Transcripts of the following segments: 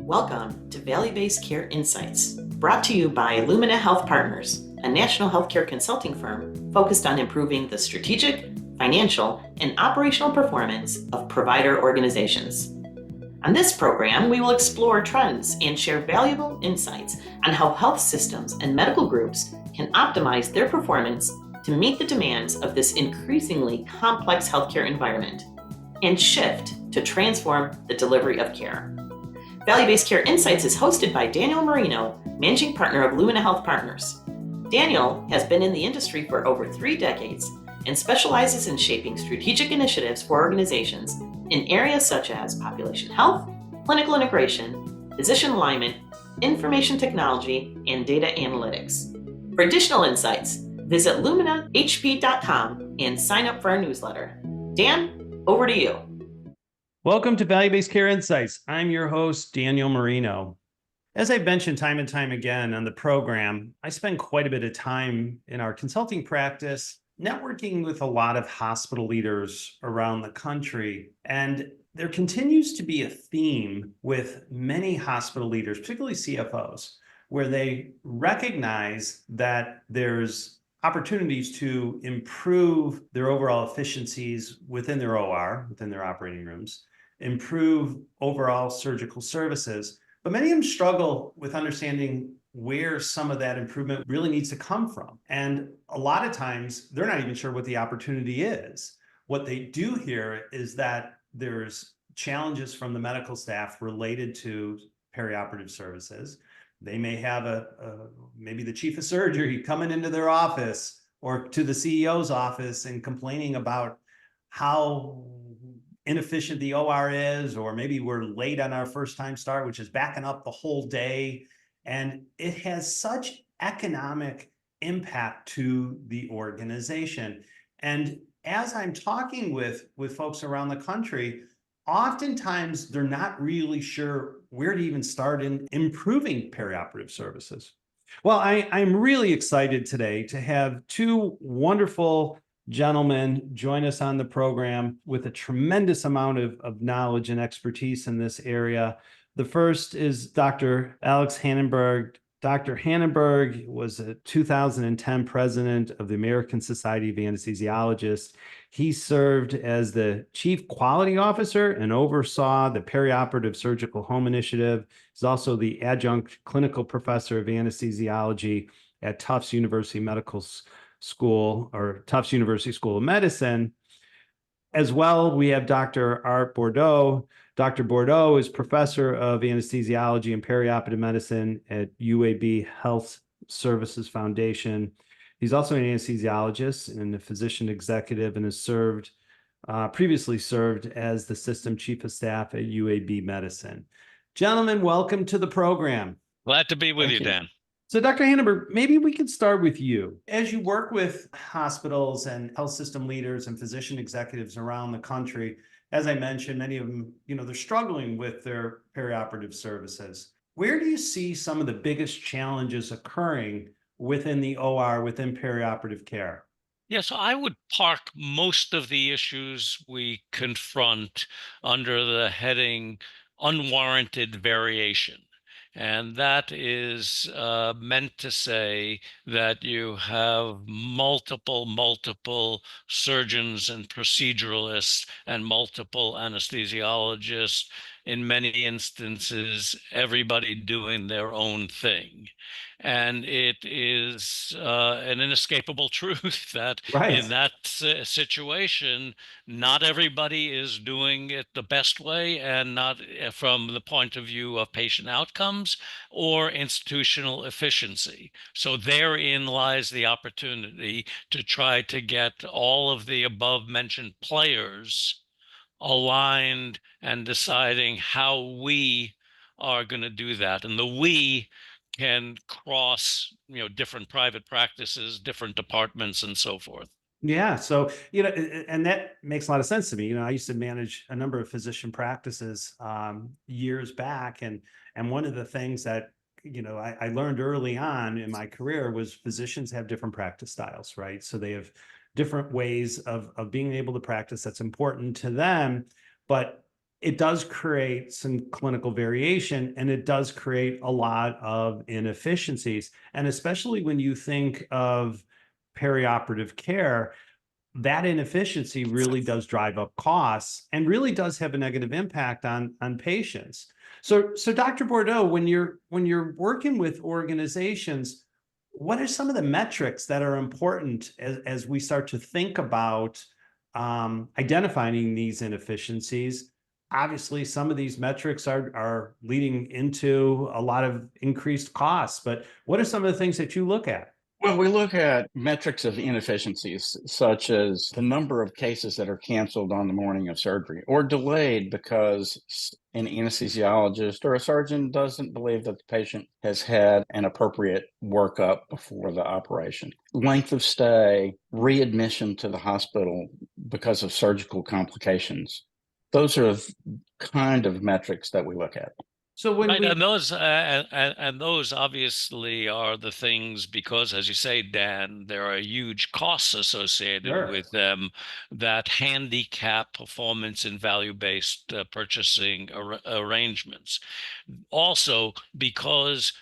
Welcome to Value-Based Care Insights, brought to you by Lumina Health Partners, a national healthcare consulting firm focused on improving the strategic, financial, and operational performance of provider organizations. On this program, we will explore trends and share valuable insights on how health systems and medical groups can optimize their performance to meet the demands of this increasingly complex healthcare environment and shift to transform the delivery of care. Value-Based Care Insights is hosted by Daniel Marino, Managing Partner of Lumina Health Partners. Daniel has been in the industry for over 3 decades and specializes in shaping strategic initiatives for organizations in areas such as population health, clinical integration, physician alignment, information technology, and data analytics. For additional insights, visit luminahp.com and sign up for our newsletter. Dan, over to you. Welcome to Value-Based Care Insights. I'm your host, Daniel Marino. As I've mentioned time and time again on the program, I spend quite a bit of time in our consulting practice networking with a lot of hospital leaders around the country. And there continues to be a theme with many hospital leaders, particularly CFOs, where they recognize that there's opportunities to improve their overall efficiencies within their OR, within their operating rooms, improve overall surgical services. But many of them struggle with understanding where some of that improvement really needs to come from. And a lot of times they're not even sure what the opportunity is. What they do hear is that there's challenges from the medical staff related to perioperative services. They may have maybe the chief of surgery coming into their office or to the CEO's office and complaining about how inefficient the OR is, or maybe we're late on our first time start, which is backing up the whole day. And it has such economic impact to the organization. And as I'm talking with folks around the country, oftentimes they're not really sure where to even start in improving perioperative services. Well, I'm really excited today to have 2 wonderful gentlemen join us on the program with a tremendous amount of knowledge and expertise in this area. The first is Dr. Alex Hannenberg. Dr. Hannenberg was a 2010 president of the American Society of Anesthesiologists. He served as the chief quality officer and oversaw the Perioperative Surgical Home Initiative. He's also the adjunct clinical professor of anesthesiology at Tufts University Medical School, or Tufts University School of Medicine. As well, we have Dr. Art Boudreaux. Dr. Boudreaux is professor of anesthesiology and perioperative medicine at UAB Health Services Foundation. He's also an anesthesiologist and a physician executive, and has previously served as the system chief of staff at UAB Medicine. Gentlemen, welcome to the program. Glad to be with you, Dan. So Dr. Hannenberg, maybe we could start with you. As you work with hospitals and health system leaders and physician executives around the country, as I mentioned, many of them, they're struggling with their perioperative services. Where do you see some of the biggest challenges occurring within the OR, within perioperative care? Yeah, so I would park most of the issues we confront under the heading unwarranted variation. And that is meant to say that you have multiple surgeons and proceduralists and multiple anesthesiologists. In many instances, everybody doing their own thing. And it is an inescapable truth that in that situation, not everybody is doing it the best way, and not from the point of view of patient outcomes or institutional efficiency. So therein lies the opportunity to try to get all of the above mentioned players aligned and deciding how we are going to do that. And the we can cross, different private practices, different departments, and so forth. Yeah. So, and that makes a lot of sense to me. I used to manage a number of physician practices years back. And one of the things that, I learned early on in my career was physicians have different practice styles, right? So they have different ways of being able to practice that's important to them. But it does create some clinical variation, and it does create a lot of inefficiencies. And especially when you think of perioperative care, that inefficiency really does drive up costs and really does have a negative impact on patients. So Dr. Boudreaux, when you're working with organizations, what are some of the metrics that are important as we start to think about identifying these inefficiencies? Obviously, some of these metrics are leading into a lot of increased costs, but what are some of the things that you look at? Well, we look at metrics of inefficiencies, such as the number of cases that are canceled on the morning of surgery or delayed because an anesthesiologist or a surgeon doesn't believe that the patient has had an appropriate workup before the operation. Length of stay, readmission to the hospital because of surgical complications. Those are kind of metrics that we look at. So when Right, we and those obviously are the things, because, as you say, Dan, there are huge costs associated Sure. with them that handicap performance in value-based purchasing arrangements. Also, because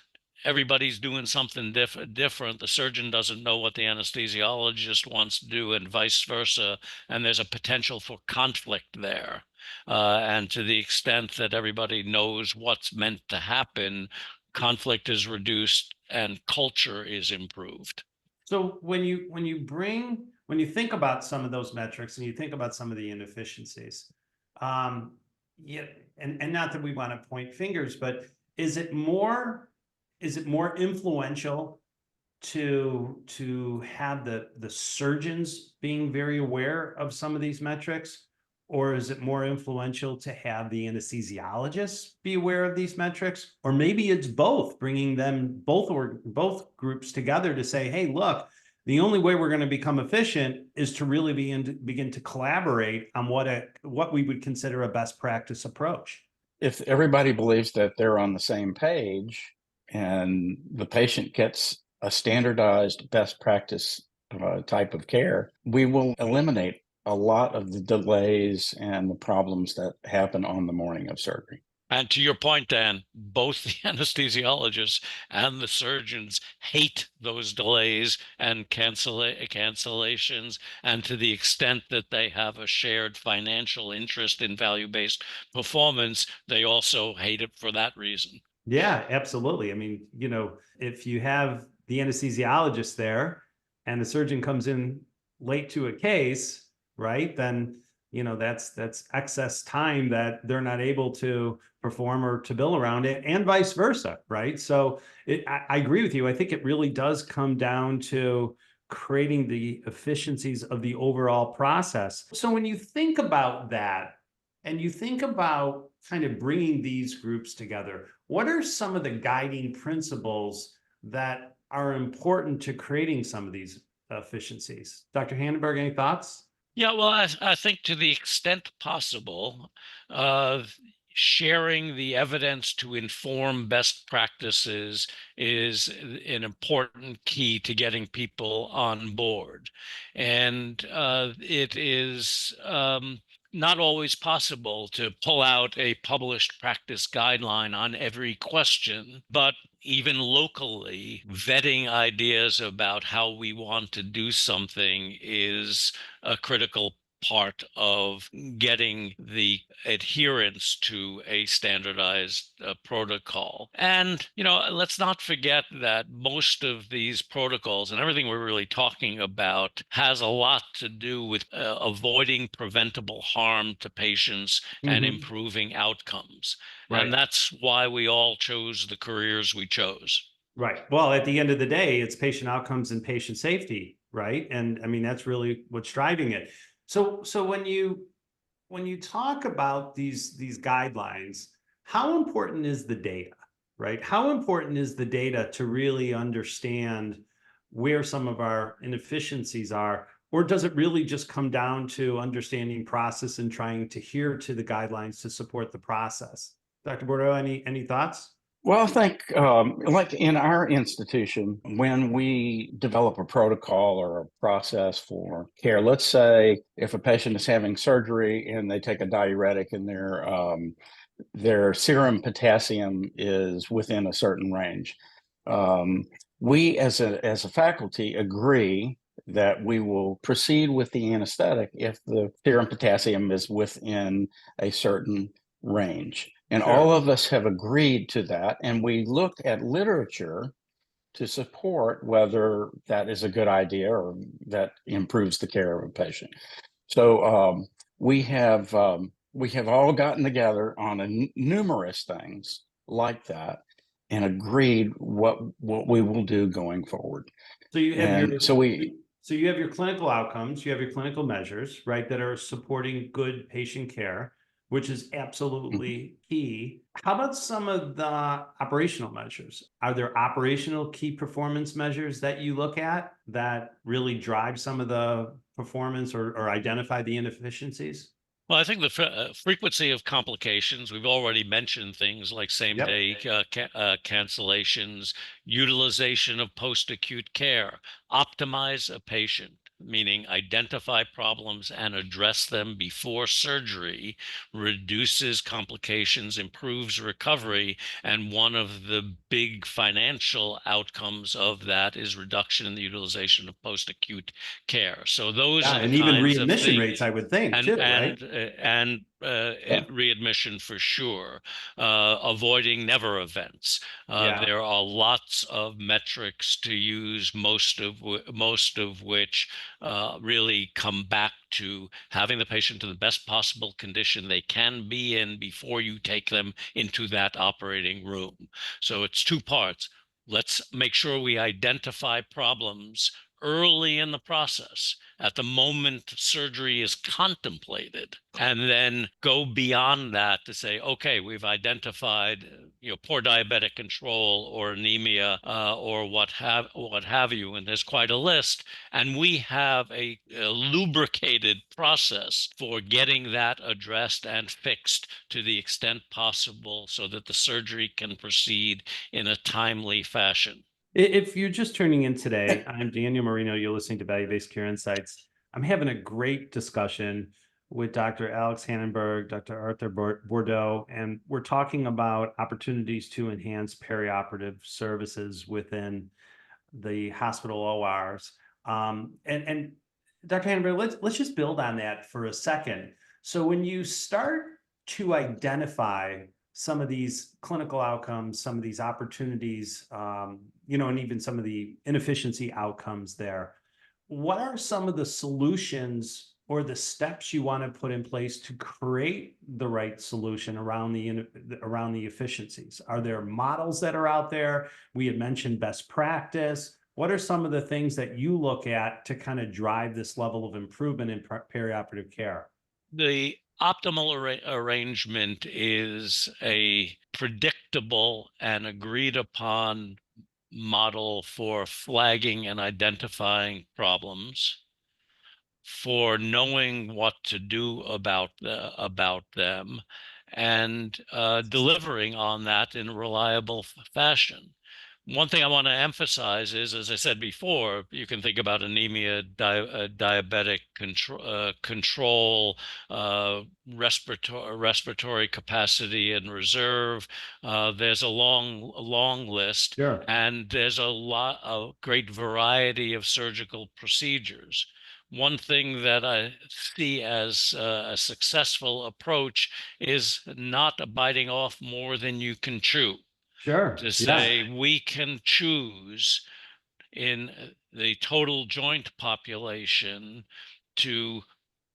everybody's doing something different. The surgeon doesn't know what the anesthesiologist wants to do, and vice versa. And there's a potential for conflict there. And to the extent that everybody knows what's meant to happen, conflict is reduced and culture is improved. So when you think about some of those metrics and you think about some of the inefficiencies, yeah, and not that we want to point fingers, but is it more influential to have the surgeons being very aware of some of these metrics? Or is it more influential to have the anesthesiologists be aware of these metrics? Or maybe it's both, bringing them both groups together to say, hey, look, the only way we're going to become efficient is to really begin to collaborate on what we would consider a best practice approach. If everybody believes that they're on the same page and the patient gets a standardized best practice type of care, we will eliminate a lot of the delays and the problems that happen on the morning of surgery. And to your point, Dan, both the anesthesiologists and the surgeons hate those delays and cancellations. And to the extent that they have a shared financial interest in value-based performance, they also hate it for that reason. Yeah, absolutely. I mean, if you have the anesthesiologist there and the surgeon comes in late to a case, right, then that's excess time that they're not able to perform or to bill around it, and vice versa, right? So I agree with you. I think it really does come down to creating the efficiencies of the overall process. So when you think about that and you think about kind of bringing these groups together, what are some of the guiding principles that are important to creating some of these efficiencies? Dr. Hannenberg, any thoughts? Yeah, well, I think to the extent possible, sharing the evidence to inform best practices is an important key to getting people on board. And it is not always possible to pull out a published practice guideline on every question, but even locally, vetting ideas about how we want to do something is a critical part of getting the adherence to a standardized protocol. And, let's not forget that most of these protocols and everything we're really talking about has a lot to do with avoiding preventable harm to patients and improving outcomes. Right. And that's why we all chose the careers we chose. Right. Well, at the end of the day, it's patient outcomes and patient safety, right? And I mean, that's really what's driving it. So when you talk about these guidelines, how important is the data, right? How important is the data to really understand where some of our inefficiencies are? Or does it really just come down to understanding process and trying to adhere to the guidelines to support the process? Dr. Boudreaux, any thoughts? Well, I think, like in our institution, when we develop a protocol or a process for care, let's say if a patient is having surgery and they take a diuretic and their serum potassium is within a certain range, we as a faculty agree that we will proceed with the anesthetic if the serum potassium is within a certain range. And all Sure. of us have agreed to that. And we look at literature to support whether that is a good idea or that improves the care of a patient. So we have all gotten together on numerous things like that and agreed what we will do going forward. So you have And so you have your clinical outcomes, you have your clinical measures, right, that are supporting good patient care, which is absolutely key. How about some of the operational measures? Are there operational key performance measures that you look at that really drive some of the performance or identify the inefficiencies? Well, I think the frequency of complications, we've already mentioned things like same Yep. day cancellations, utilization of post-acute care, optimize a patient, meaning identify problems and address them before surgery, reduces complications, improves recovery. And one of the big financial outcomes of that is reduction in the utilization of post-acute care. So those Yeah, are the and even kinds of readmission things. rates, I would think, too, right? Readmission for sure, avoiding never events. Yeah. There are lots of metrics to use, most of which really come back to having the patient in the best possible condition they can be in before you take them into that operating room. So it's two parts. Let's make sure we identify problems early in the process, at the moment surgery is contemplated, and then go beyond that to say, okay, we've identified, poor diabetic control or anemia or what have you, and there's quite a list, and we have a lubricated process for getting that addressed and fixed to the extent possible so that the surgery can proceed in a timely fashion. If you're just tuning in today, I'm Daniel Marino. You're listening to Value-Based Care Insights. I'm having a great discussion with Dr. Alex Hannenberg, Dr. Art Boudreaux, and we're talking about opportunities to enhance perioperative services within the hospital ORs. And Dr. Hannenberg, let's just build on that for a second. So when you start to identify some of these clinical outcomes, some of these opportunities, and even some of the inefficiency outcomes there, what are some of the solutions or the steps you want to put in place to create the right solution around the efficiencies? Are there models that are out there? We had mentioned best practice. What are some of the things that you look at to kind of drive this level of improvement in perioperative care? The optimal arrangement is a predictable and agreed upon model for flagging and identifying problems, for knowing what to do about them, and delivering on that in a reliable fashion. One thing I want to emphasize is, as I said before, you can think about anemia, diabetic control, respiratory capacity and reserve. There's a long list, Sure. and there's a great variety of surgical procedures. One thing that I see as a successful approach is not biting off more than you can chew. Sure. To say we can choose in the total joint population to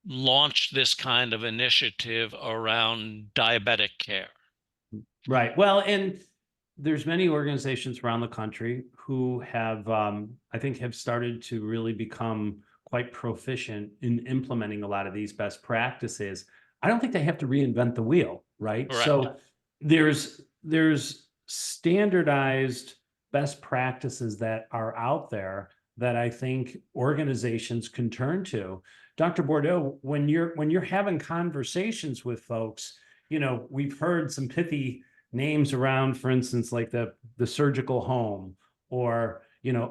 launch this kind of initiative around diabetic care. Right. Well, and there's many organizations around the country who have, I think, have started to really become quite proficient in implementing a lot of these best practices. I don't think they have to reinvent the wheel, right? Correct. So there's standardized best practices that are out there that I think organizations can turn to. Dr. Boudreaux, when you're having conversations with folks, we've heard some pithy names around, for instance, like the surgical home, or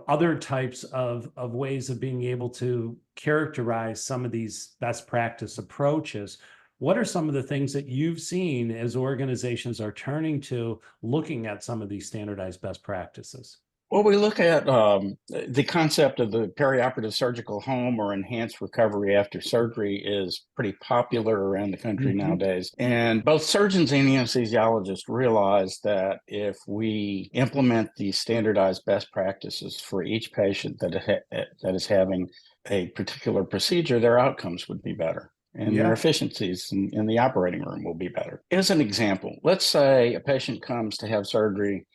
other types of ways of being able to characterize some of these best practice approaches. What are some of the things that you've seen as organizations are turning to looking at some of these standardized best practices? Well, we look at the concept of the perioperative surgical home or enhanced recovery after surgery is pretty popular around the country nowadays. And both surgeons and anesthesiologists realize that if we implement these standardized best practices for each patient that is having a particular procedure, their outcomes would be better. And their efficiencies in the operating room will be better. As an example, let's say a patient comes to have surgery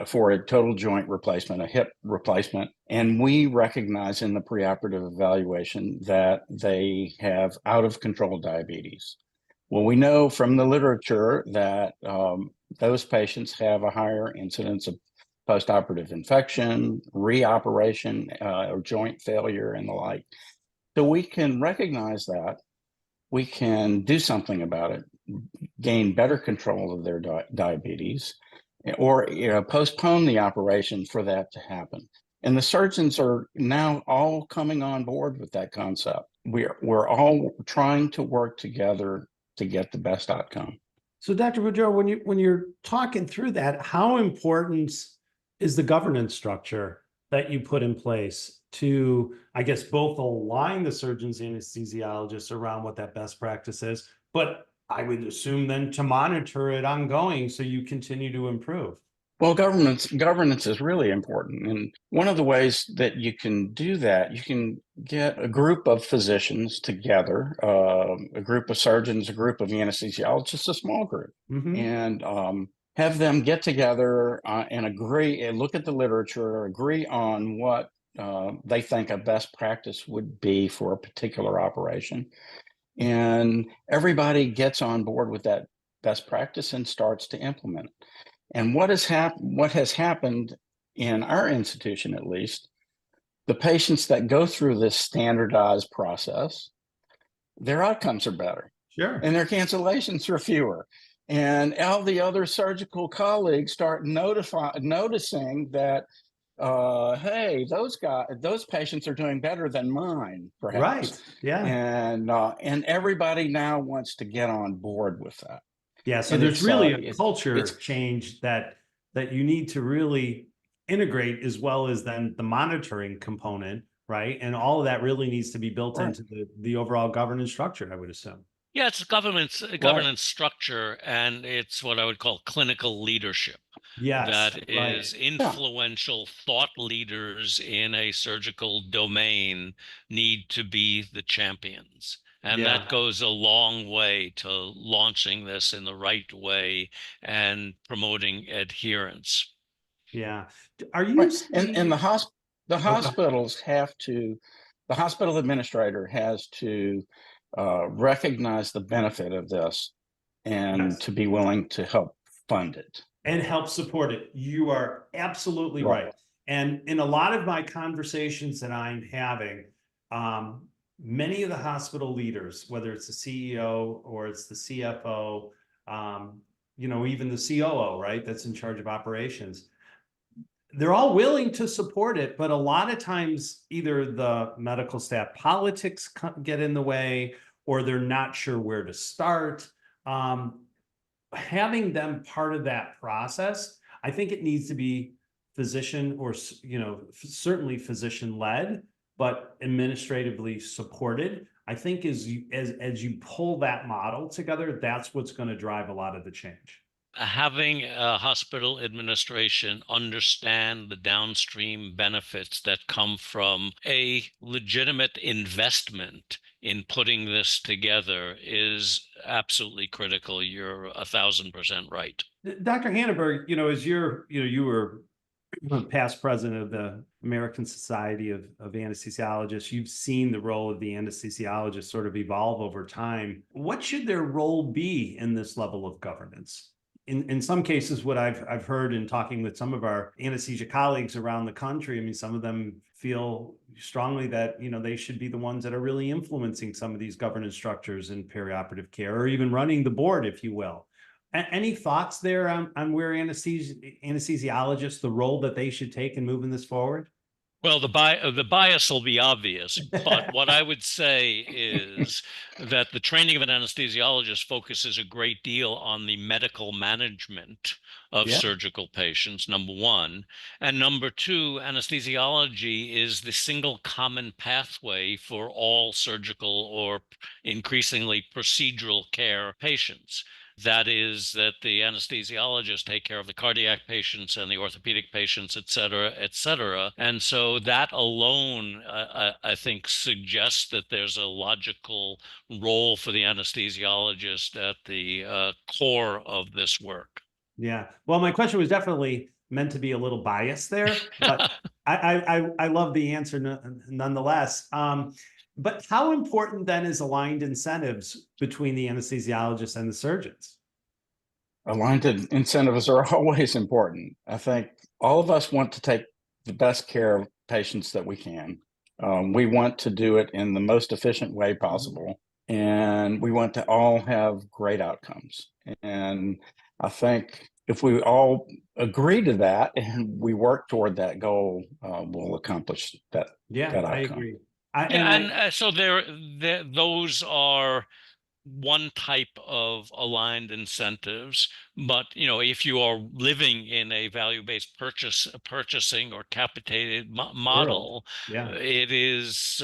for a total joint replacement, a hip replacement. And we recognize in the preoperative evaluation that they have out of control diabetes. Well, we know from the literature that those patients have a higher incidence of postoperative infection, reoperation, or joint failure and the like. So we can recognize that. We can do something about it, gain better control of their diabetes, or postpone the operation for that to happen. And the surgeons are now all coming on board with that concept. We're all trying to work together to get the best outcome. So, Dr. Boudreaux, when you're talking through that, how important is the governance structure that you put in place to, I guess, both align the surgeons and anesthesiologists around what that best practice is, but I would assume then to monitor it ongoing so you continue to improve? Well, governance is really important. And one of the ways that you can do that, you can get a group of physicians together, a group of surgeons, a group of anesthesiologists, a small group, and have them get together and agree and look at the literature, agree on what they think a best practice would be for a particular operation. And everybody gets on board with that best practice and starts to implement it. And what has happened in our institution, at least, the patients that go through this standardized process, their outcomes are better. Sure. And their cancellations are fewer. And all the other surgical colleagues start noticing that, hey, those patients are doing better than mine, perhaps. Right. Yeah. And everybody now wants to get on board with that. Yeah. So And there's really a culture it's change that you need to really integrate, as well as then the monitoring component, right? And all of that really needs to be built into the overall governance structure, I would assume. Yeah, it's governance structure, and it's what I would call clinical leadership. Yes, That is influential thought leaders in a surgical domain need to be the champions. And that goes a long way to launching this in the right way and promoting adherence. Yeah. Are you seeing... And the hospitals have to, the hospital administrator has to recognize the benefit of this and to be willing to help fund it. And help support it. You are absolutely right. And in a lot of my conversations that I'm having, many of the hospital leaders, whether it's the CEO or it's the CFO, even the COO, right, that's in charge of operations, they're all willing to support it, but a lot of times either the medical staff politics get in the way, or they're not sure where to start. Having them part of that process, I think it needs to be physician or, certainly physician led, but administratively supported. I think as you pull that model together, that's what's going to drive a lot of the change. Having a hospital administration understand the downstream benefits that come from a legitimate investment in putting this together is absolutely critical. You're 1,000% right. Dr. Hannenberg, as you were past president of the American Society of Anesthesiologists, you've seen the role of the anesthesiologist sort of evolve over time. What should their role be in this level of governance? In some cases, what I've heard in talking with some of our anesthesia colleagues around the country, I mean, some of them feel strongly that, they should be the ones that are really influencing some of these governance structures in perioperative care, or even running the board, if you will. Any thoughts there on where anesthesiologists, the role that they should take in moving this forward? Well, the bias will be obvious, but what I would say is that the training of an anesthesiologist focuses a great deal on the medical management of Yeah. surgical patients, number one. And number two, anesthesiology is the single common pathway for all surgical or increasingly procedural care patients. That is, that the anesthesiologists take care of the cardiac patients and the orthopedic patients, et cetera, et cetera. And so that alone, I think, suggests that there's a logical role for the anesthesiologist at the core of this work. Yeah. Well, my question was definitely meant to be a little biased there, but I love the answer nonetheless. But how important then is aligned incentives between the anesthesiologists and the surgeons? Aligned incentives are always important. I think all of us want to take the best care of patients that we can. We want to do it in the most efficient way possible, and we want to all have great outcomes. And I think if we all agree to that and we work toward that goal, we'll accomplish that. Yeah, that I outcome. agree. So those are one type of aligned incentives, but if you are living in a value-based purchasing or capitated model, yeah, it is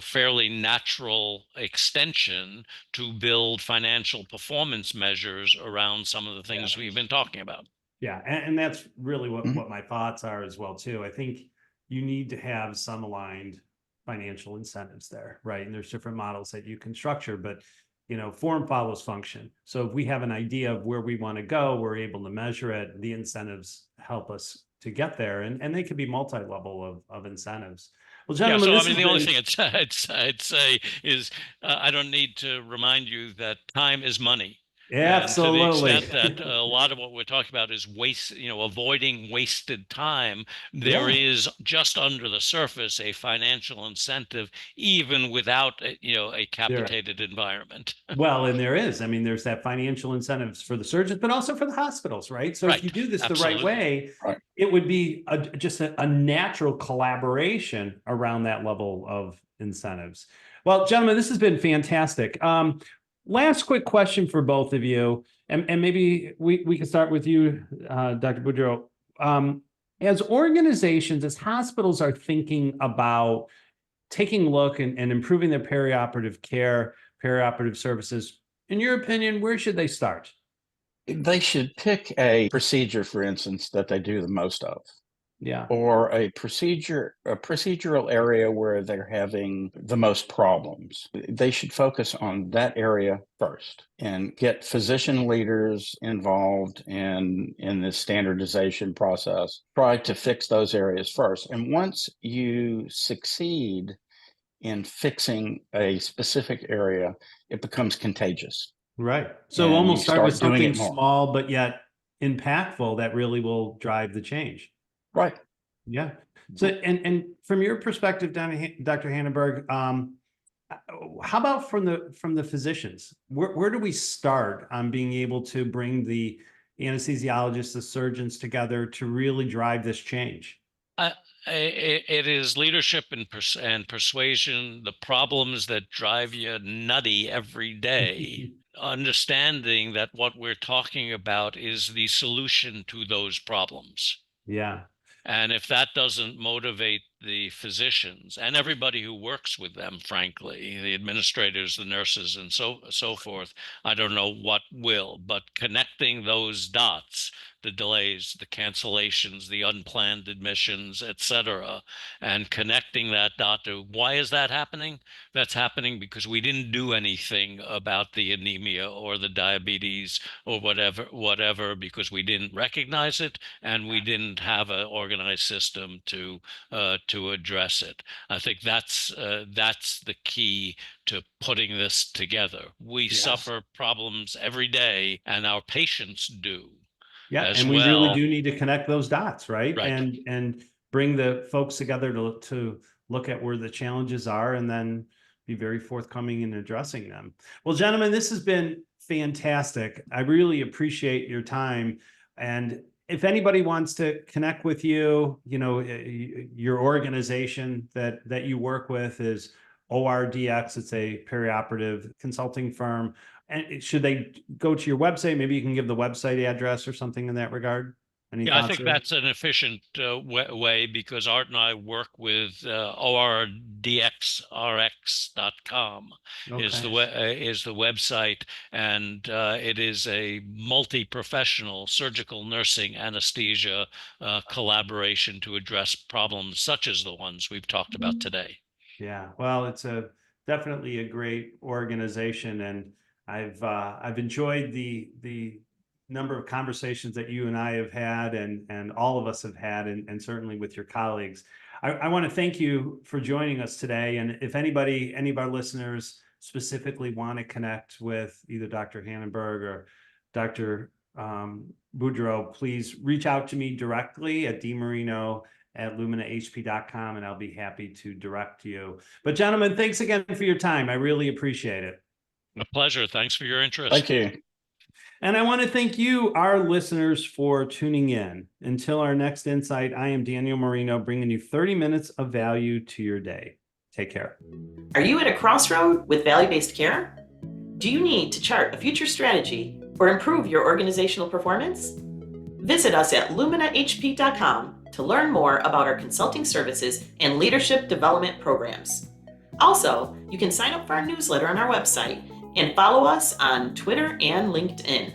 fairly natural extension to build financial performance measures around some of the things we've been talking about. yeah, and that's really what my thoughts are as well too. I think you need to have some aligned financial incentives there, right? And there's different models that you can structure, but form follows function. So if we have an idea of where we want to go, we're able to measure it. The incentives help us to get there, and they could be multi-level of incentives. Well, gentlemen, the only thing I'd say is I don't need to remind you that time is money. Absolutely. And to the extent that a lot of what we're talking about is avoiding wasted time, there is just under the surface a financial incentive, even without a capitated environment. Well, and there is. I mean, there's that financial incentives for the surgeons, but also for the hospitals, right? So if you do this the right way, it would be just a natural collaboration around that level of incentives. Well, gentlemen, this has been fantastic. Last quick question for both of you, and maybe we can start with you, Dr. Boudreaux. As organizations, as hospitals are thinking about taking a look and improving their perioperative care, perioperative services, in your opinion, where should they start? They should pick a procedure, for instance, that they do the most of. Yeah. Or a procedural area where they're having the most problems. They should focus on that area first and get physician leaders involved in this standardization process. Try to fix those areas first. And once you succeed in fixing a specific area, it becomes contagious. Right. So almost start with something small, but yet impactful that really will drive the change. Right. Yeah. So, and from your perspective, Dr. Hannenberg, how about from the physicians? Where do we start on being able to bring the anesthesiologists, the surgeons together to really drive this change? It is leadership and persuasion, the problems that drive you nutty every day. Understanding that what we're talking about is the solution to those problems. Yeah. And if that doesn't motivate the physicians and everybody who works with them, frankly, the administrators, the nurses, and so forth, I don't know what will. But connecting those dots, the delays, the cancellations, the unplanned admissions, et cetera, and connecting that dot to why is that happening? That's happening because we didn't do anything about the anemia or the diabetes or whatever, because we didn't recognize it and we didn't have an organized system to address it. I think that's the key to putting this together. We suffer problems every day, and our patients do. Yeah, and we really do need to connect those dots, right? And bring the folks together to look at where the challenges are and then be very forthcoming in addressing them. Well, gentlemen, this has been fantastic. I really appreciate your time. And if anybody wants to connect with you, your organization that you work with is ORDX. It's a perioperative consulting firm. And should they go to your website? Maybe you can give the website address or something in that regard. Any Yeah, I thoughts think there? that's an efficient way because Art and I work with ordxrx.com is Okay. is the website, and it is a multi-professional surgical nursing anesthesia collaboration to address problems such as the ones we've talked about today. Yeah, well, it's definitely a great organization, and I've enjoyed the number of conversations that you and I have had, and all of us have had, and certainly with your colleagues. I want to thank you for joining us today. And if any of our listeners specifically want to connect with either Dr. Hannenberg or Dr. Boudreaux, please reach out to me directly at dmarino@luminahp.com, and I'll be happy to direct you. But gentlemen, thanks again for your time. I really appreciate it. A pleasure. Thanks for your interest. Thank you. And I want to thank you, our listeners, for tuning in. Until our next insight, I am Daniel Marino, bringing you 30 minutes of value to your day. Take care. Are you at a crossroad with value-based care? Do you need to chart a future strategy or improve your organizational performance? Visit us at luminahp.com to learn more about our consulting services and leadership development programs. Also, you can sign up for our newsletter on our website and follow us on Twitter and LinkedIn.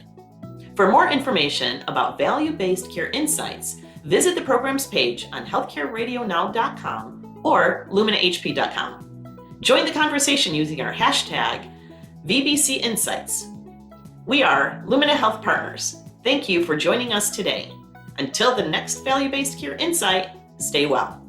For more information about value-based care insights, visit the programs page on healthcareradionow.com or luminahp.com. Join the conversation using our hashtag VBC Insights. We are Lumina Health Partners. Thank you for joining us today. Until the next value-based care insight, stay well.